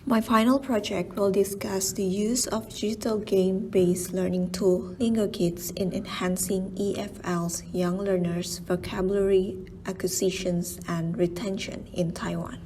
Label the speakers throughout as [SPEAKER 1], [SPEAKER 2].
[SPEAKER 1] My final project will discuss the use of digital game-based learning tool Lingokids in enhancing EFL's young learners' vocabulary acquisitions and retention in Taiwan.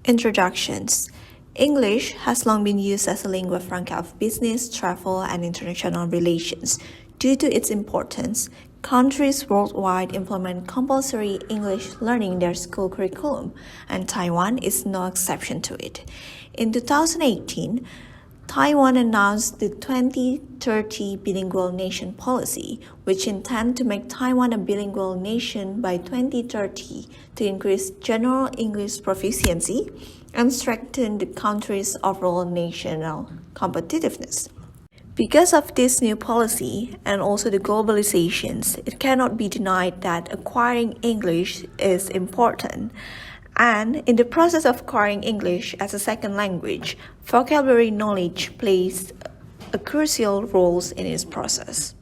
[SPEAKER 1] Introductions. English has long been used as a lingua franca of business, travel, and international relations. Due to its importance, countries worldwide implement compulsory English learning in their school curriculum, and Taiwan is no exception to it. In 2018, Taiwan announced the 2030 Bilingual Nation Policy, which intends to make Taiwan a bilingual nation by 2030 to increase general English proficiency and strengthen the country's overall national competitiveness. Because of this new policy and also the globalizations, it cannot be denied that acquiring English is important. And in the process of acquiring English as a second language, vocabulary knowledge plays a crucial role in its process.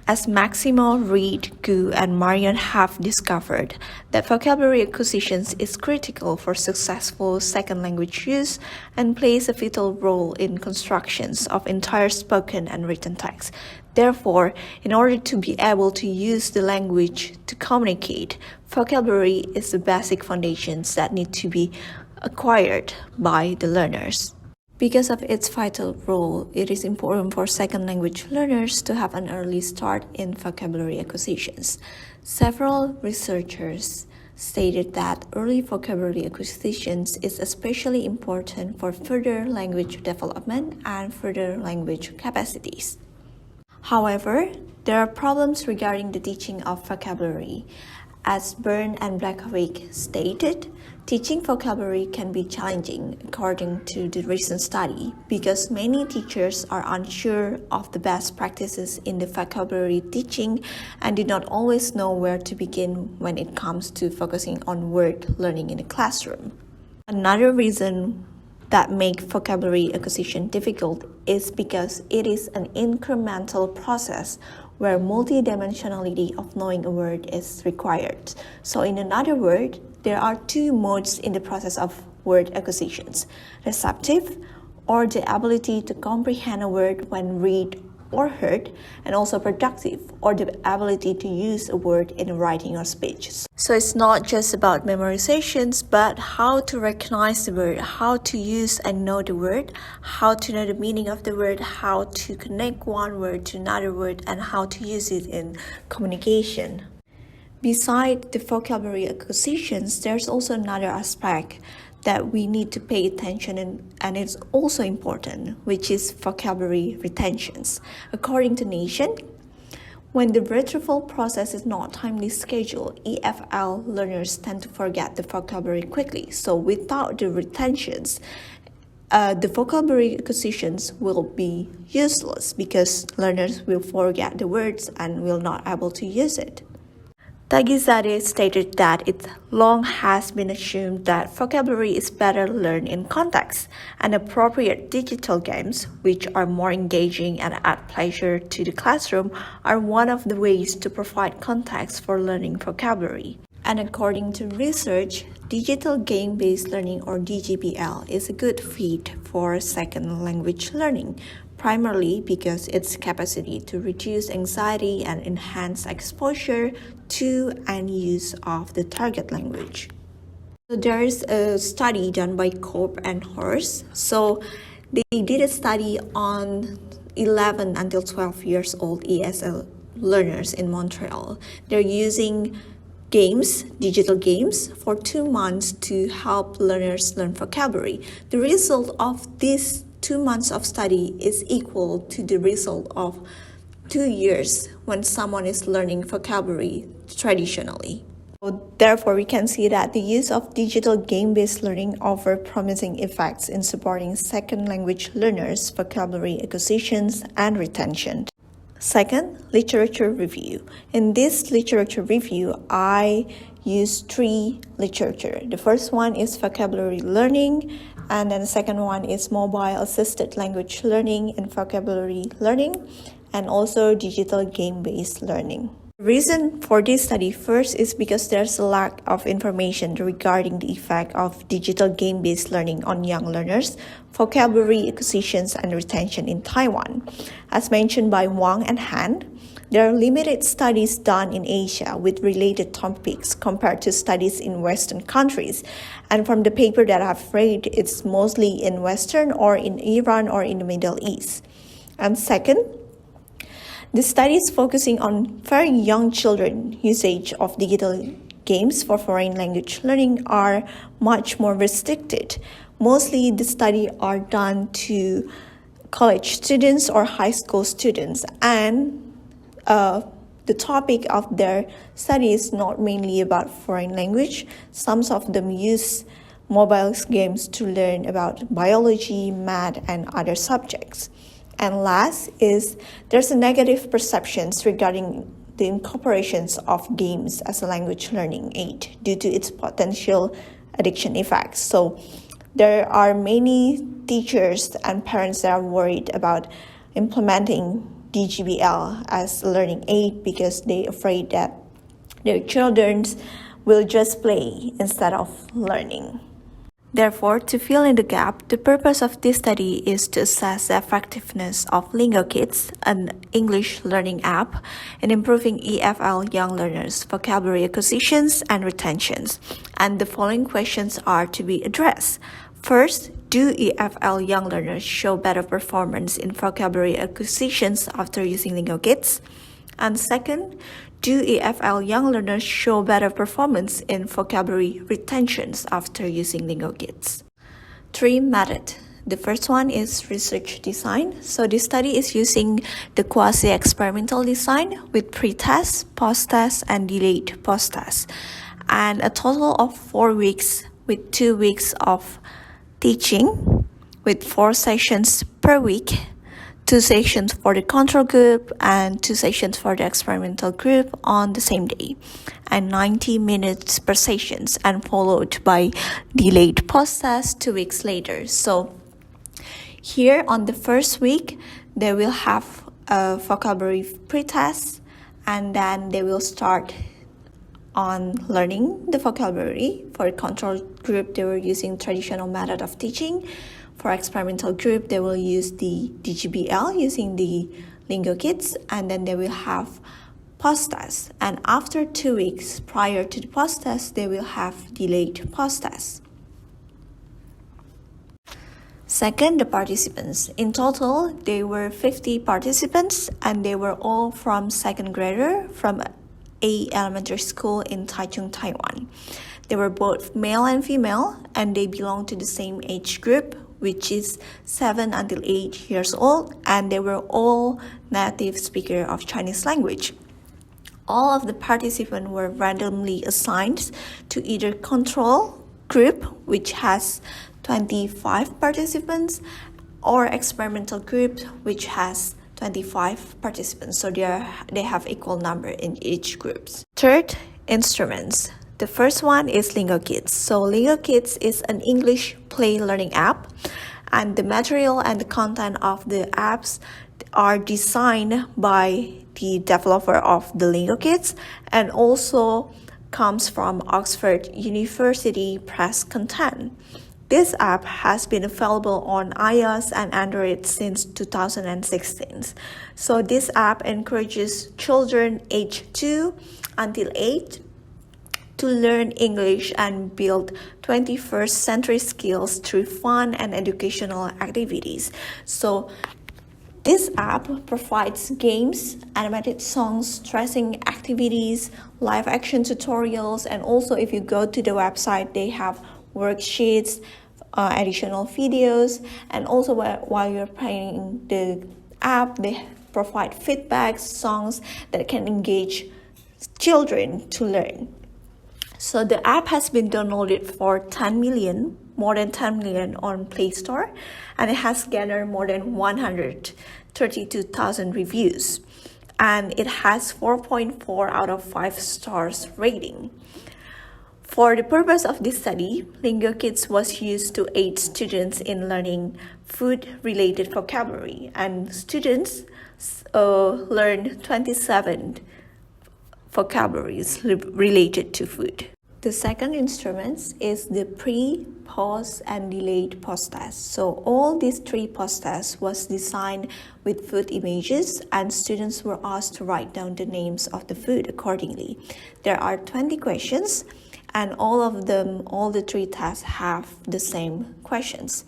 [SPEAKER 1] As Maximo, Reed, Gu, and Marion have discovered, that vocabulary acquisition is critical for successful second language use and plays a vital role in constructions of entire spoken and written text. Therefore, in order to be able to use the language to communicate, vocabulary is the basic foundations that need to be acquired by the learners. Because of its vital role, it is important for second language learners to have an early start in vocabulary acquisitions. Several researchers stated that early vocabulary acquisitions is especially important for further language development and further language capacities. However, there are problems regarding the teaching of vocabulary. As Byrne and Blackwick stated, teaching vocabulary can be challenging according to the recent study because many teachers are unsure of the best practices in the vocabulary teaching and do not always know where to begin when it comes to focusing on word learning in the classroom. Another reason that make vocabulary acquisition difficult is because it is an incremental process where multidimensionality of knowing a word is required. So in another word, there are two modes in the process of word acquisitions: receptive, or the ability to comprehend a word when read or heard, and also productive, or the ability to use a word in writing or speech. So it's not just about memorizations, but how to recognize the word, how to use and know the word, how to know the meaning of the word, how to connect one word to another word, and how to use it in communication. Besides the vocabulary acquisitions, there's also another aspect that we need to pay attention and it's also important, which is vocabulary retentions. According to Nation, when the retrieval process is not timely scheduled, EFL learners tend to forget the vocabulary quickly. So without the retentions, the vocabulary acquisitions will be useless because learners will forget the words and will not able to use it. Tagizade stated that it long has been assumed that vocabulary is better learned in context, and appropriate digital games, which are more engaging and add pleasure to the classroom, are one of the ways to provide context for learning vocabulary. And according to research, digital game-based learning or DGBL is a good fit for second language learning, primarily because its capacity to reduce anxiety and enhance exposure to and use of the target language. So there is a study done by Cope and Horst. So they did a study on 11 until 12 years old ESL learners in Montreal. They're using games, digital games, for 2 months to help learners learn vocabulary. The result of this 2 months of study is equal to the result of 2 years when someone is learning vocabulary traditionally. So therefore, we can see that the use of digital game-based learning offers promising effects in supporting second language learners' vocabulary acquisitions and retention. Second, literature review. In this literature review, I use 3 literature. The first one is vocabulary learning, and then the second one is mobile assisted language learning and vocabulary learning, and also digital game-based learning. The reason for this study first is because there's a lack of information regarding the effect of digital game-based learning on young learners, vocabulary acquisitions, and retention in Taiwan. As mentioned by Wang and Han, there are limited studies done in Asia with related topics compared to studies in Western countries. And from the paper that I've read, it's mostly in Western or in Iran or in the Middle East. And second, the study is focusing on very young children. Usage of digital games for foreign language learning are much more restricted. Mostly the study are done to college students or high school students, and the topic of their study is not mainly about foreign language. Some of them use mobile games to learn about biology, math, and other subjects. And last is there's a negative perceptions regarding the incorporations of games as a language learning aid due to its potential addiction effects. So there are many teachers and parents that are worried about implementing DGBL as a learning aid because they're afraid that their children will just play instead of learning. Therefore, to fill in the gap, the purpose of this study is to assess the effectiveness of Lingokids, an English learning app, in improving EFL young learners' vocabulary acquisitions and retentions. And the following questions are to be addressed. First, do EFL young learners show better performance in vocabulary acquisitions after using Lingokids? And second, do EFL young learners show better performance in vocabulary retentions after using Lingokids? 3 methods. The first one is research design. So this study is using the quasi-experimental design with pre-test, post-test, and delayed post-test. And a total of 4 weeks with 2 weeks of teaching with 4 sessions per week, 2 sessions for the control group and 2 sessions for the experimental group on the same day, and 90 minutes per sessions, and followed by delayed post-test 2 weeks later. So here on the first week, they will have a vocabulary pre-test, and then they will start on learning the vocabulary. For the control group, they were using traditional method of teaching. For experimental group, they will use the DGBL using the Lingokids, and then they will have post-test. And after 2 weeks prior to the post-test, they will have delayed post-test. Second, the participants. In total, there were 50 participants, and they were all from second grader from a elementary school in Taichung, Taiwan. They were both male and female, and they belong to the same age group, which is 7 until 8 years old, and they were all native speaker of Chinese language. All of the participants were randomly assigned to either control group, which has 25 participants, or experimental group, which has 25 participants. So they have equal number in each groups. Third, instruments. The first one is Lingokids. So Lingokids is an English play learning app, and the material and the content of the apps are designed by the developer of the Lingokids, and also comes from Oxford University Press content. This app has been available on iOS and Android since 2016. So this app encourages children aged 2 until 8 to learn English and build 21st century skills through fun and educational activities. So this app provides games, animated songs, stressing activities, live action tutorials, and also if you go to the website, they have worksheets, additional videos, and also while you're playing the app, they provide feedback, songs that can engage children to learn. So the app has been downloaded for more than 10 million on Play Store, and it has gathered more than 132,000 reviews, and it has 4.4 out of 5 stars rating. For the purpose of this study, Lingokids was used to aid students in learning food-related vocabulary, and students learned 27 vocabularies related to food. The second instrument is the pre, post, and delayed post-test. So all these three post-tests was designed with food images, and students were asked to write down the names of the food accordingly. There are 20 questions, and all the three tests have the same questions.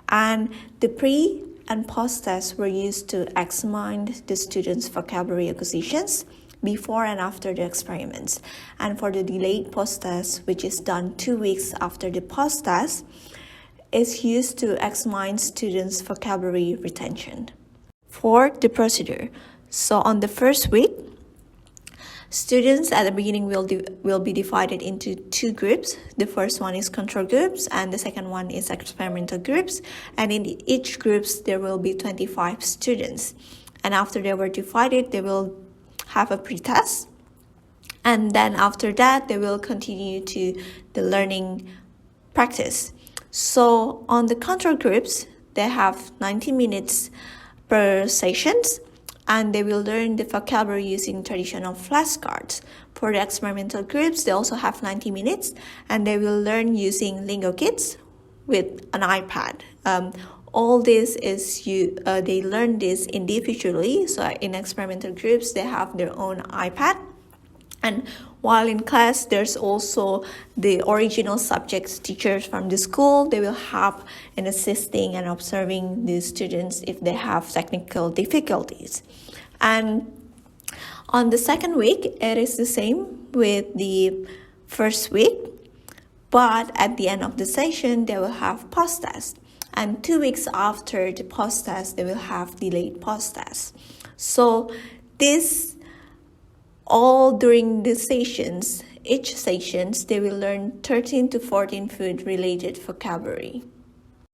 [SPEAKER 1] And the pre and post tests were used to examine the students' vocabulary acquisitions before and after the experiments. And for the delayed post test, which is done 2 weeks after the post test, is used to examine students' vocabulary retention. For the procedure, so on the first week, students at the beginning will be divided into two groups. The first one is control groups and the second one is experimental groups. And in each groups, there will be 25 students. And after they were divided, they will have a pre-test. And then after that, they will continue to the learning practice. So on the control groups, they have 90 minutes per sessions, and they will learn the vocabulary using traditional flashcards. For the experimental groups, they also have 90 minutes, and they will learn using Lingokids with an iPad. All this is they learn this individually. So in experimental groups, they have their own iPad. And while in class, there's also the original subjects teachers from the school. They will have an assisting and observing the students if they have technical difficulties. And on the second week, it is the same with the first week. But at the end of the session, they will have post-test. And 2 weeks after the post-test, they will have delayed post-test. So this all during the sessions, each sessions, they will learn 13 to 14 food-related vocabulary.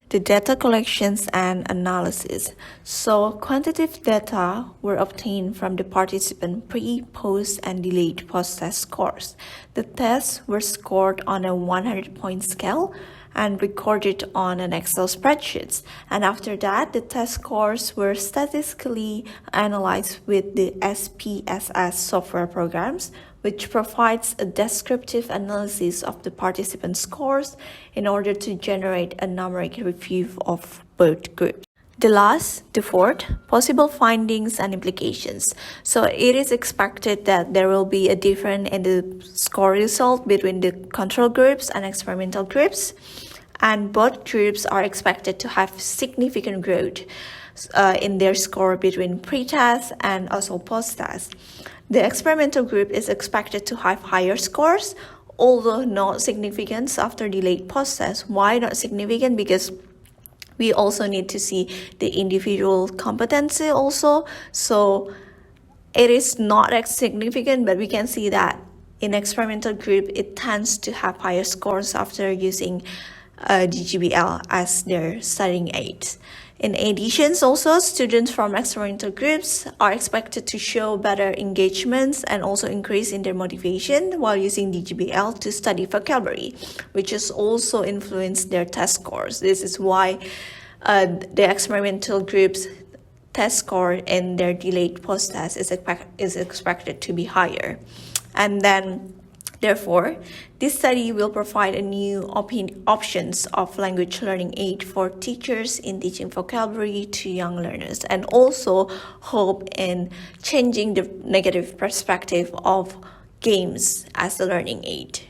[SPEAKER 1] The data collections and analysis. So quantitative data were obtained from the participant pre, post, and delayed post-test scores. The tests were scored on a 100-point scale and recorded on an Excel spreadsheet. And after that, the test scores were statistically analyzed with the SPSS software programs, which provides a descriptive analysis of the participant scores in order to generate a numeric review of both groups. The fourth, possible findings and implications. So it is expected that there will be a difference in the score result between the control groups and experimental groups, and both groups are expected to have significant growth in their score between pre-test and also post-test. The experimental group is expected to have higher scores, although not significant after delayed post-test. Why not significant? Because we also need to see the individual competency also. So it is not as significant, but we can see that in experimental group, it tends to have higher scores after using DGBL as their studying aids. In addition, also, students from experimental groups are expected to show better engagements and also increase in their motivation while using DGBL to study vocabulary, which has also influenced their test scores. This is why the experimental groups test score in their delayed post-test is expected to be higher. And then therefore, this study will provide a new options of language learning aid for teachers in teaching vocabulary to young learners, and also hope in changing the negative perspective of games as a learning aid.